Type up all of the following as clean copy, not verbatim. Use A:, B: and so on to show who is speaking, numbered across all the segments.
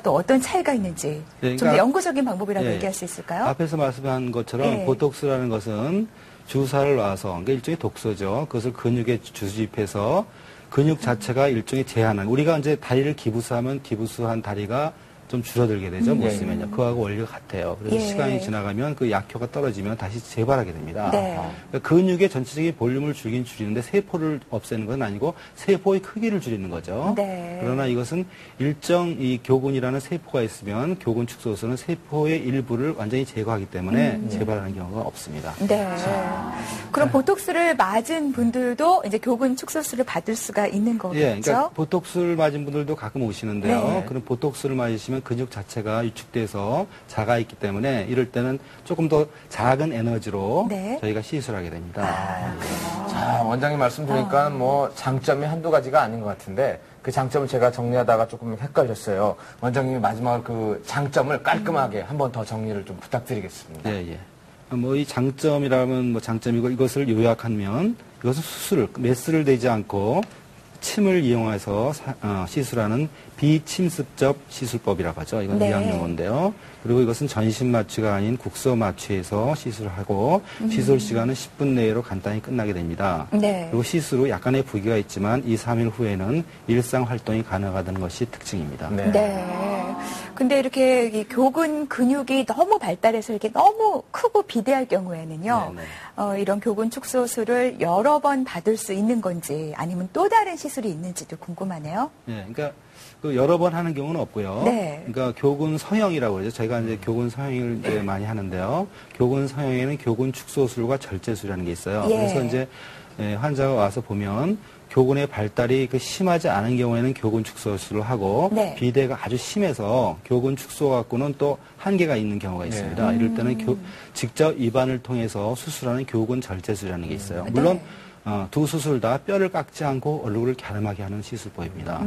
A: 또 어떤 차이가 있는지
B: 네,
A: 좀 더 영구적인 방법이라고
B: 예,
A: 얘기할 수 있을까요?
B: 앞에서 말씀한 것처럼
A: 예.
B: 보톡스라는 것은 주사를 놔서 그러니까 일종의 독소죠. 그것을 근육에 주입해서 근육 자체가 일종의 제한을 우리가 이제 다리를 기부스하면 기부스한 다리가 좀 줄어들게 되죠. 못 쓰면요. 그거하고 원리가 같아요. 그래서
A: 예.
B: 시간이 지나가면 그 약효가 떨어지면 다시 재발하게 됩니다.
A: 네.
B: 그러니까 근육의 전체적인 볼륨을 줄긴 줄이는데 세포를 없애는 건 아니고 세포의 크기를 줄이는 거죠.
A: 네.
B: 그러나 이것은 일정 이 교군이라는 세포가 있으면 교군 축소소는 세포의 일부를 완전히 제거하기 때문에 재발하는 경우가 없습니다.
A: 네. 그럼 보톡스를 맞은 분들도 이제 교근 축소수를 받을 수가 있는 거겠죠?
B: 예, 그러니까 보톡스를 맞은 분들도 가끔 오시는데요.
A: 네.
B: 그럼 보톡스를 맞으시면 근육 자체가 위축돼서 자가 있기 때문에 이럴 때는 조금 더 작은 에너지로
A: 네.
B: 저희가 시술하게 됩니다.
C: 자, 원장님 말씀 드리니까 뭐 장점이 한두 가지가 아닌 것 같은데 그 장점을 제가 정리하다가 조금 헷갈렸어요. 원장님이 마지막으로 그 장점을 깔끔하게 한 번 더 정리를 좀 부탁드리겠습니다.
B: 예, 예. 뭐 이 장점이라면 뭐 장점이고 이것을 요약하면 이것은 수술, 메스를 대지 않고 침을 이용해서 시술하는 비침습접 시술법이라고 하죠. 이건
A: 네.
B: 의학 용어인데요. 그리고 이것은 전신 마취가 아닌 국소 마취에서 시술을 하고 시술 시간은 10분 내로 간단히 끝나게 됩니다.
A: 네.
B: 그리고 시술 후 약간의 부기가 있지만 2, 3일 후에는 일상 활동이 가능하다는 것이 특징입니다.
C: 네.
A: 네. 근데 이렇게 이 교근 근육이 너무 발달해서 이렇게 너무 크고 비대할 경우에는요,
B: 네네.
A: 이런 교근 축소술을 여러 번 받을 수 있는 건지 아니면 또 다른 시술이 있는지도 궁금하네요.
B: 네, 그러니까 그 여러 번 하는 경우는 없고요.
A: 네.
B: 그러니까 교근 서형이라고 그러죠. 저희가 이제 교근 서형을 이제 많이 하는데요. 교근 서형에는 교근 축소술과 절제술이라는 게 있어요.
A: 예.
B: 그래서 이제 환자가 와서 보면 교근의 발달이 심하지 않은 경우에는 교근 축소술을 하고
A: 네.
B: 비대가 아주 심해서 교근 축소 갖고는 또 한계가 있는 경우가 있습니다. 이럴 때는 직접 입안을 통해서 수술하는 교근 절제술이라는 게 있어요. 물론
A: 네.
B: 두 수술 다 뼈를 깎지 않고 얼굴을 갸름하게 하는 시술법입니다.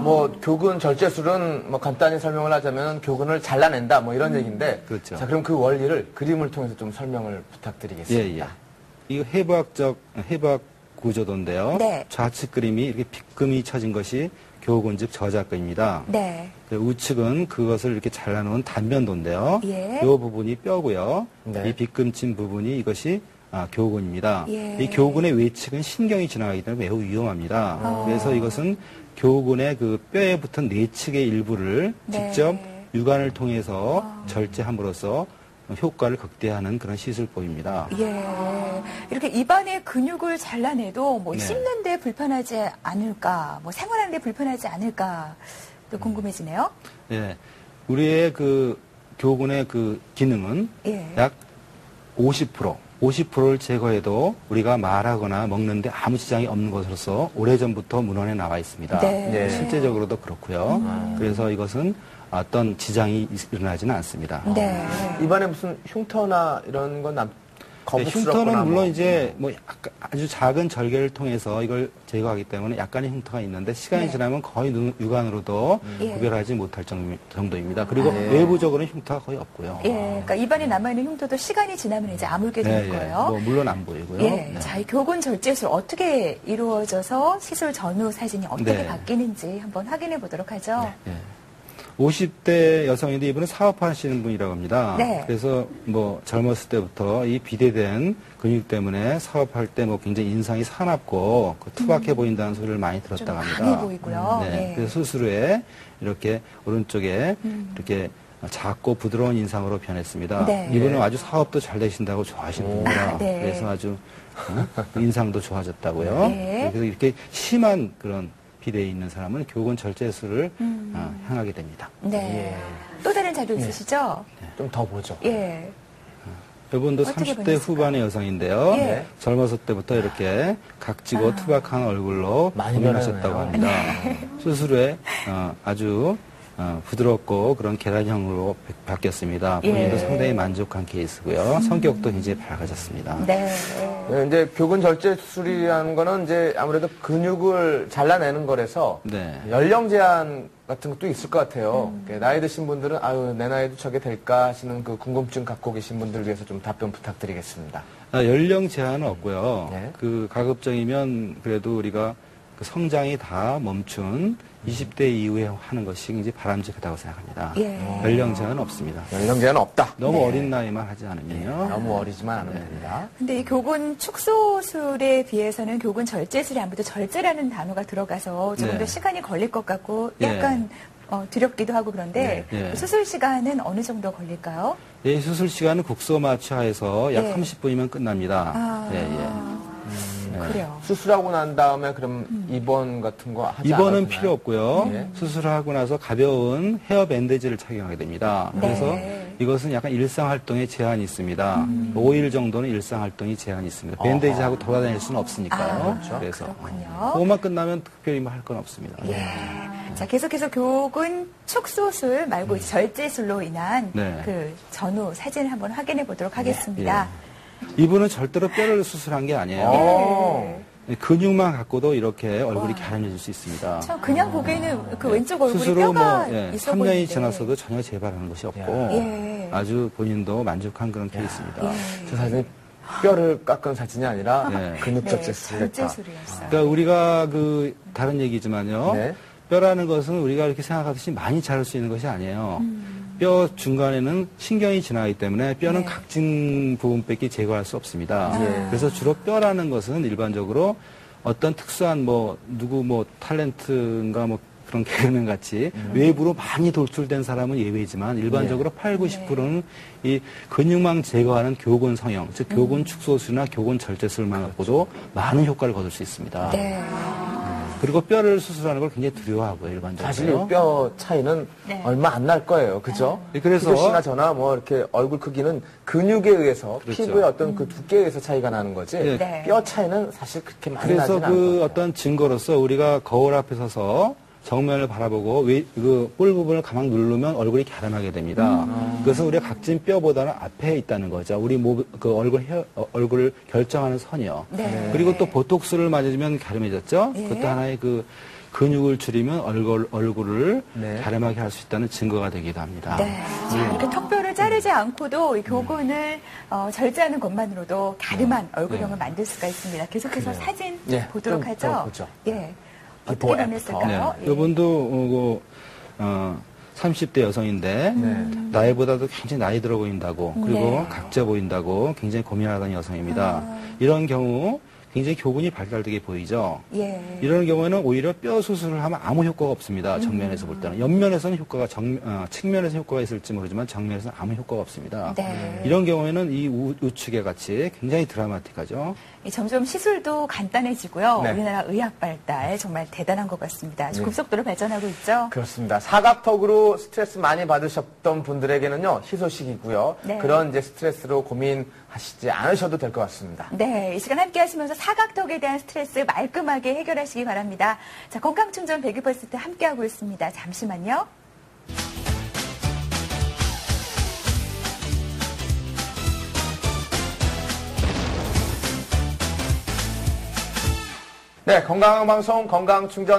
C: 뭐 교근 절제술은 뭐 간단히 설명을 하자면 교근을 잘라낸다 뭐 이런 얘기인데
B: 그렇죠.
C: 자, 그럼 그 원리를 그림을 통해서 좀 설명을 부탁드리겠습니다.
B: 이거 해부학 구조도인데요.
A: 네.
B: 좌측 그림이 이렇게 빗금이 쳐진 것이 교근 즉 저작근입니다.
A: 네.
B: 우측은 그것을 이렇게 잘라놓은 단면도인데요.
A: 예.
B: 이 부분이 뼈고요.
C: 네.
B: 이 빗금 친 부분이 이것이 교근입니다.
A: 예.
B: 이 교근의 외측은 신경이 지나가기 때문에 매우 위험합니다. 그래서 이것은 교근의 그 뼈에 붙은 내측의 일부를
A: 네.
B: 직접 육안을 통해서 절제함으로써 효과를 극대화하는 그런 시술법입니다.
A: 예. 이렇게 입안의 근육을 잘라내도 뭐
B: 네.
A: 씹는데 불편하지 않을까, 뭐 생활하는데 불편하지 않을까, 또 궁금해지네요.
B: 네. 우리의 그 교근의 그 기능은
A: 예.
B: 약 50%를 제거해도 우리가 말하거나 먹는데 아무 지장이 없는 것으로서 오래전부터 문헌에 나와 있습니다.
A: 네.
C: 네.
B: 실제적으로도 그렇고요. 그래서 이것은 어떤 지장이 일어나지는 않습니다.
A: 네.
C: 입안에 무슨 흉터나 이런 건 거북스럽거나
B: 흉터는 물론
C: 뭐.
B: 이제 뭐 아주 작은 절개를 통해서 이걸 제거하기 때문에 약간의 흉터가 있는데 시간이
A: 네.
B: 지나면 거의 육안으로도
A: 예.
B: 구별하지 못할 정도입니다. 그리고 외부적으로는 흉터가 거의 없고요.
A: 예. 그러니까 입안에 남아있는 흉터도 시간이 지나면 이제 아물게 되는 거예요.
B: 뭐 물론 안 보이고요.
A: 예.
B: 네.
A: 자, 이 교근 절제술 어떻게 이루어져서 시술 전후 사진이 어떻게
B: 네.
A: 바뀌는지 한번 확인해 보도록 하죠.
B: 예. 50대 여성인데 이분은 사업하시는 분이라고 합니다.
A: 네.
B: 그래서 뭐 젊었을 때부터 이 비대된 근육 때문에 사업할 때 뭐 굉장히 인상이 사납고 투박해 보인다는 소리를 많이
A: 좀
B: 들었다고 합니다.
A: 강해 보이고요.
B: 네.
A: 네.
B: 그래서 수술 후에 이렇게 오른쪽에 이렇게 작고 부드러운 인상으로 변했습니다.
A: 네.
B: 이분은 아주 사업도 잘 되신다고 좋아하시는 분입니다.
A: 네.
B: 그래서 아주 인상도 좋아졌다고요.
A: 네.
B: 그래서 이렇게 심한 그런 비대에 있는 사람은 교근 절제술을 향하게 됩니다.
A: 네. 또 다른 자료 있으시죠?
C: 좀 더 보죠.
A: 예.
B: 이분도
A: 어떻게
B: 30대
A: 변했을까요?
B: 후반의 여성인데요.
A: 예.
B: 젊었을 때부터 이렇게 각지고 투박한 얼굴로
C: 많이
B: 고민하셨다고
C: 변했네요.
B: 합니다. 수술 후에 아주 부드럽고 그런 계란형으로 바뀌었습니다. 본인도
A: 예.
B: 상당히 만족한 케이스고요. 성격도 굉장히 밝아졌습니다.
A: 네.
C: 네, 이제 교근 절제술이라는 거는 이제 아무래도 근육을 잘라내는 거라서
B: 네.
C: 연령 제한 같은 것도 있을 것 같아요. 나이 드신 분들은 아유 내 나이도 저게 될까 하시는 그 궁금증 갖고 계신 분들 위해서 좀 답변 부탁드리겠습니다.
B: 연령 제한은 없고요.
C: 네.
B: 그 가급적이면 그래도 우리가 그 성장이 다 멈춘 20대 이후에 하는 것이 굉장히 바람직하다고 생각합니다.
A: 예.
B: 연령 제한은 없습니다.
C: 연령 제한은 없다.
B: 너무
A: 네.
B: 어린 나이만 하지 않으면요.
C: 너무 어리지만 않으면 됩니다.
A: 근데 이 교군 축소술에 비해서는 교군 절제술이 아무래도 절제라는 단어가 들어가서 조금
B: 네.
A: 더 시간이 걸릴 것 같고
B: 예.
A: 약간 두렵기도 하고 그런데
B: 네. 예.
A: 수술 시간은 어느 정도 걸릴까요?
B: 예, 수술 시간은 국소 마취하에서 약
A: 예.
B: 30분이면 끝납니다.
A: 아,
B: 예, 예.
A: 그래요.
C: 수술하고 난 다음에 그럼 입원 같은 거 하지 않아도
B: 입원은
C: 되나요?
B: 필요 없고요.
C: 예.
B: 수술을 하고 나서 가벼운 헤어 밴드지를 착용하게 됩니다.
A: 네.
B: 그래서 이것은 약간 일상 활동에 제한이 있습니다. 5일 정도는 일상 활동이 제한이 있습니다. 밴드지하고 돌아다닐 수는 없으니까요.
A: 아,
B: 그래서
A: 그렇군요.
B: 그것만 끝나면 특별히 뭐 할 건 없습니다.
A: 예. 자, 계속해서 교군 축소술 말고 이제 절제술로 인한
B: 네.
A: 그 전후 사진을 한번 확인해 보도록 하겠습니다.
B: 이분은 절대로 뼈를 수술한 게 아니에요.
C: 어.
B: 근육만 갖고도 이렇게 얼굴이 갸름해질 수 있습니다.
A: 저 그냥 보기에는 그 왼쪽 얼굴에
B: 스스로
A: 뼈가
B: 뭐
A: 있어
B: 3년이
A: 보이는데.
B: 지났어도 전혀 재발하는 것이 없고
A: 예.
B: 아주 본인도 만족한 그런 케이스입니다.
C: 저 사진이 뼈를 깎은 사진이 아니라
B: 네.
C: 근육
A: 네,
C: 절제술을 했다.
A: 절제술이었어요.
B: 그러니까 우리가 그 다른 얘기지만요.
C: 네.
B: 뼈라는 것은 우리가 이렇게 생각하듯이 많이 자를 수 있는 것이 아니에요. 뼈 중간에는 신경이 지나기 때문에 뼈는
A: 네.
B: 각진 부분밖에 제거할 수 없습니다.
C: 예.
B: 그래서 주로 뼈라는 것은 일반적으로 어떤 특수한 누구 탤런트인가 그런 개그맨 같이 외부로 많이 돌출된 사람은 예외지만 일반적으로 8, 90%는 이 근육망 제거하는 교군 성형, 즉 교군 축소술이나 교군 절제술만 갖고도 많은 효과를 거둘 수 있습니다.
A: 네.
B: 그리고 뼈를 수술하는 걸 굉장히 두려워하고요, 일반적으로.
C: 사실 이 뼈 차이는
A: 네.
C: 얼마 안 날 거예요. 그죠?
B: 네, 그래서-
C: 희도 씨나 저나 뭐 이렇게 얼굴 크기는 근육에 의해서
B: 그렇죠.
C: 피부의 어떤 그 두께에 의해서 차이가 나는 거지.
B: 네.
C: 뼈 차이는 사실 그렇게 많이
B: 그래서
C: 나지는 않을 것
B: 그
C: 같아요.
B: 어떤 증거로서 우리가 거울 앞에 서서 정면을 바라보고 그 볼 부분을 가만 누르면 얼굴이 갸름하게 됩니다. 그래서 우리가 각진 뼈보다는 앞에 있다는 거죠. 우리 그 얼굴을 결정하는 선이요.
A: 네.
B: 그리고 또 보톡스를 맞으면 갸름해졌죠.
A: 예.
B: 그것도 하나의 그 근육을 줄이면 얼굴을
C: 네.
B: 갸름하게 할 수 있다는 증거가 되기도 합니다.
A: 네. 자, 이렇게 턱뼈를 자르지 않고도 이 교군을 절제하는 것만으로도 갸름한 얼굴형을 만들 수가 있습니다. 계속해서 사진
C: 예,
A: 보도록
C: 좀
A: 하죠.
C: 더 보죠.
A: 예.
C: 비포,
A: 어떻게
C: 애프터.
A: 변했을까요? 예.
B: 이분도 30대 여성인데 나이보다도 굉장히 나이 들어 보인다고 그리고
A: 네.
B: 각져 보인다고 굉장히 고민하던 여성입니다. 이런 경우 굉장히 교군이 발달되게 보이죠.
A: 예.
B: 이런 경우에는 오히려 뼈 수술을 하면 아무 효과가 없습니다. 정면에서 볼 때는. 옆면에서는 효과가 측면에서 효과가 있을지 모르지만 정면에서는 아무 효과가 없습니다.
A: 네.
B: 이런 경우에는 이 우측에 같이 굉장히 드라마틱하죠.
A: 점점 시술도 간단해지고요.
C: 네.
A: 우리나라 의학 발달 정말 대단한 것 같습니다. 아주 급속도로 발전하고 있죠.
C: 그렇습니다. 사각턱으로 스트레스 많이 받으셨던 분들에게는요, 희소식이고요.
A: 네.
C: 그런 이제 스트레스로 고민하시지 않으셔도 될 것 같습니다.
A: 네, 이 시간 함께 하시면서 사각턱에 대한 스트레스 말끔하게 해결하시기 바랍니다. 자, 건강충전 100% 함께하고 있습니다. 잠시만요.
C: 네, 건강한 방송 건강충전